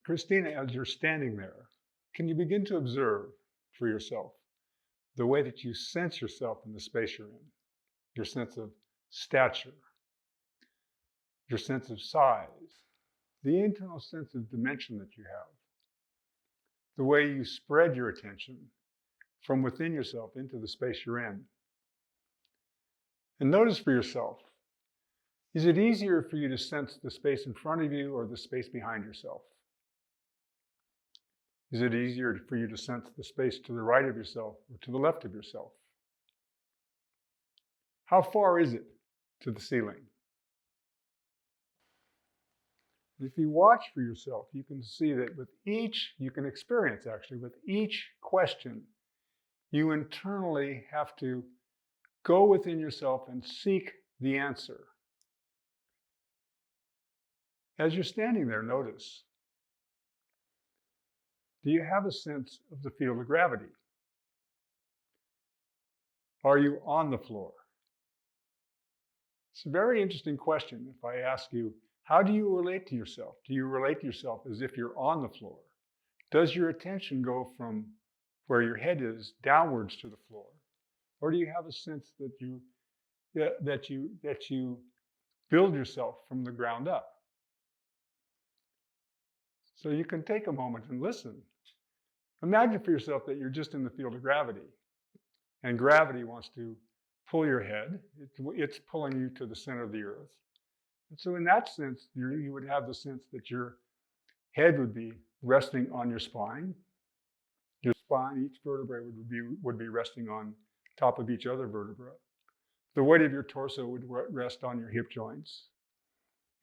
Christina, as you're standing there, can you begin to observe for yourself the way that you sense yourself in the space you're in? Your sense of stature, your sense of size, the internal sense of dimension that you have, the way you spread your attention from within yourself into the space you're in. And notice for yourself, is it easier for you to sense the space in front of you or the space behind yourself? Is it easier for you to sense the space to the right of yourself or to the left of yourself? How far is it to the ceiling? If you watch for yourself, you can see that you can experience actually, with each question, you internally have to go within yourself and seek the answer. As you're standing there, notice, do you have a sense of the field of gravity? Are you on the floor? It's a very interesting question. If I ask you, how do you relate to yourself? Do you relate to yourself as if you're on the floor? Does your attention go from where your head is downwards to the floor? Or do you have a sense that you build yourself from the ground up? So you can take a moment and listen. Imagine for yourself that you're just in the field of gravity, and gravity wants to pull your head. It's pulling you to the center of the earth. And so in that sense, you would have the sense that your head would be resting on your spine. Your spine, each vertebrae would be resting on top of each other vertebra. The weight of your torso would rest on your hip joints.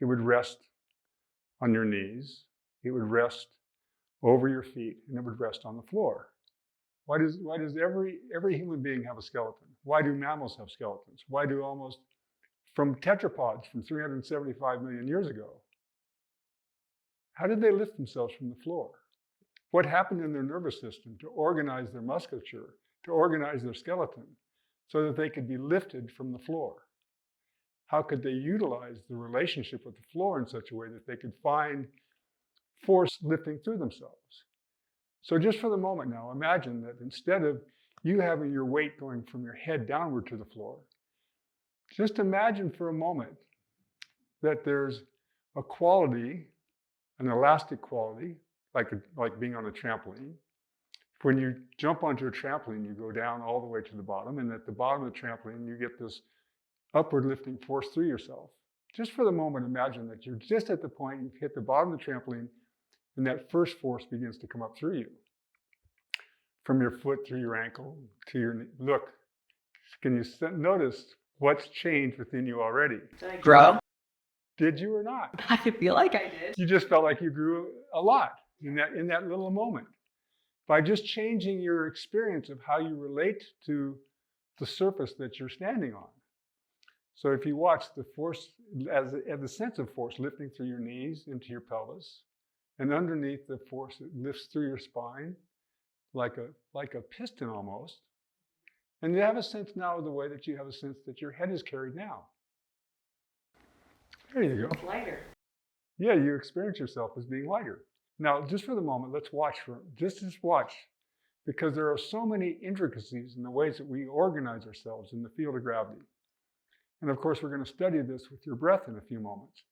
It would rest on your knees. It would rest over your feet, and it would rest on the floor. Why does every human being have a skeleton? Why do mammals have skeletons? Why do from tetrapods from 375 million years ago? How did they lift themselves from the floor? What happened in their nervous system to organize their musculature, to organize their skeleton, so that they could be lifted from the floor? How could they utilize the relationship with the floor in such a way that they could find force lifting through themselves? So just for the moment now, imagine that instead of you having your weight going from your head downward to the floor, just imagine for a moment that there's a quality, an elastic quality, like being on a trampoline. When you jump onto a trampoline, you go down all the way to the bottom, and at the bottom of the trampoline, you get this upward lifting force through yourself. Just for the moment, imagine that you're just at the point you've hit the bottom of the trampoline, and that first force begins to come up through you. From your foot through your ankle to your knee. Look, can you notice what's changed within you already? Did I grow? Did you or not? I feel like I did. You just felt like you grew a lot in that little moment. By just changing your experience of how you relate to the surface that you're standing on. So if you watch the force, as the sense of force lifting through your knees into your pelvis, and underneath the force that lifts through your spine, like a piston almost. And you have a sense now of the way that you have a sense that your head is carried now. There you go. It's lighter. Yeah, you experience yourself as being lighter. Now, just for the moment, let's watch just watch, because there are so many intricacies in the ways that we organize ourselves in the field of gravity. And of course, we're going to study this with your breath in a few moments.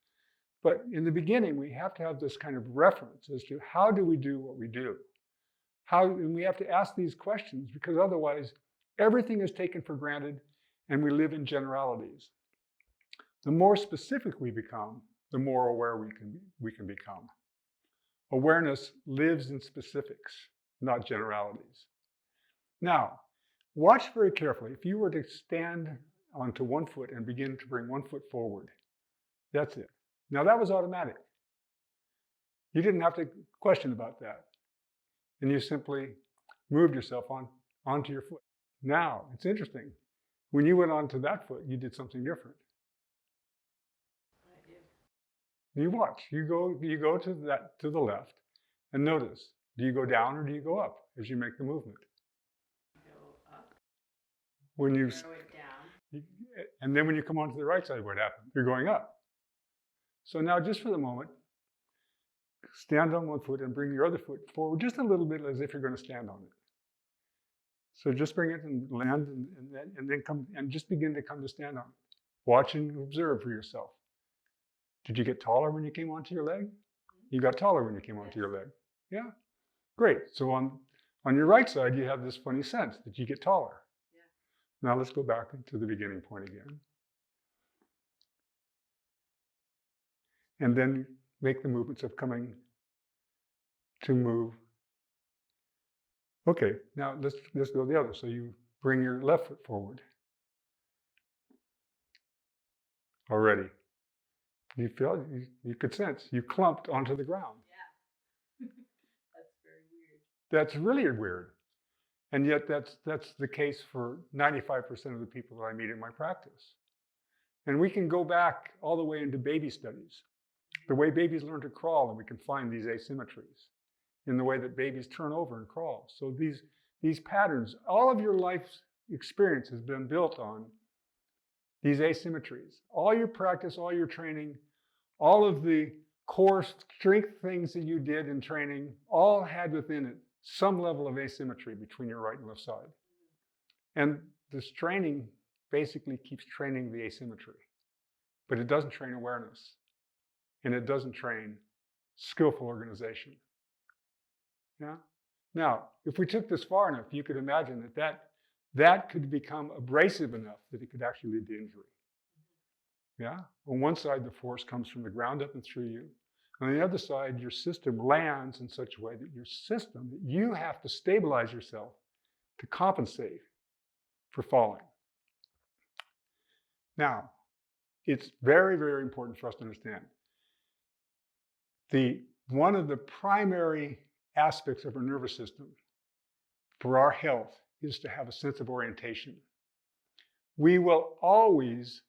But in the beginning, we have to have this kind of reference as to how do we do what we do? And we have to ask these questions, because otherwise everything is taken for granted and we live in generalities. The more specific we become, the more aware we can become. Awareness lives in specifics, not generalities. Now, watch very carefully. If you were to stand onto one foot and begin to bring one foot forward, that's it. Now that was automatic. You didn't have to question about that. And you simply moved yourself onto your foot. Now, it's interesting. When you went onto that foot, you did something different. I did. You watch. You go to the left, and notice. Do you go down or do you go up as you make the movement? Go up. When you Throw it down. And then when you come onto the right side, what happens? You're going up. So now, just for the moment, stand on one foot and bring your other foot forward just a little bit as if you're going to stand on it. So just bring it and land and then come and just begin to come to stand on it. Watch and observe for yourself. Did you get taller when you came onto your leg? You got taller when you came onto your leg. Yeah? Great. So on your right side, you have this funny sense that you get taller. Yeah. Now let's go back to the beginning point again. And then make the movements of coming to move. Okay, now let's go the other. So you bring your left foot forward. Already. You feel, you could sense, you clumped onto the ground. Yeah. That's very weird. That's really weird. And yet that's the case for 95% of the people that I meet in my practice. And we can go back all the way into baby studies. The way babies learn to crawl, and we can find these asymmetries in the way that babies turn over and crawl. So these patterns, all of your life's experience has been built on these asymmetries. All your practice, all your training, all of the core strength things that you did in training, all had within it some level of asymmetry between your right and left side. And this training basically keeps training the asymmetry, but it doesn't train awareness, and it doesn't train skillful organization. Yeah? Now, if we took this far enough, you could imagine that could become abrasive enough that it could actually lead to injury. Yeah? On one side, the force comes from the ground up and through you. On the other side, your system lands in such a way that you have to stabilize yourself to compensate for falling. Now, it's very, very important for us to understand. One of the primary aspects of our nervous system for our health is to have a sense of orientation. We will always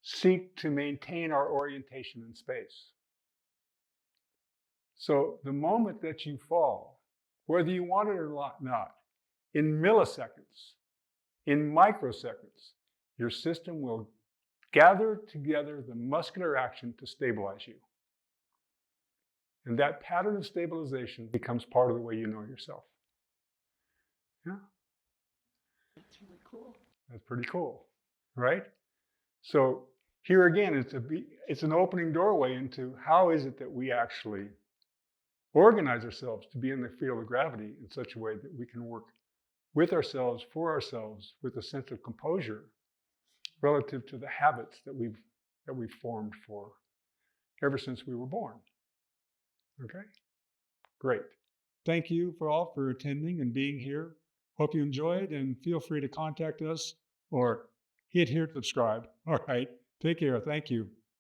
seek to maintain our orientation in space. So the moment that you fall, whether you want it or not, in milliseconds, in microseconds, your system will gather together the muscular action to stabilize you. And that pattern of stabilization becomes part of the way you know yourself. Yeah? That's really cool. That's pretty cool, right? So here again, it's an opening doorway into how is it that we actually organize ourselves to be in the field of gravity in such a way that we can work with ourselves, for ourselves, with a sense of composure relative to the habits that we've formed for ever since we were born. Okay? Great. Thank you for attending and being here. Hope you enjoyed, and feel free to contact us or hit here to subscribe. All right. Take care. Thank you.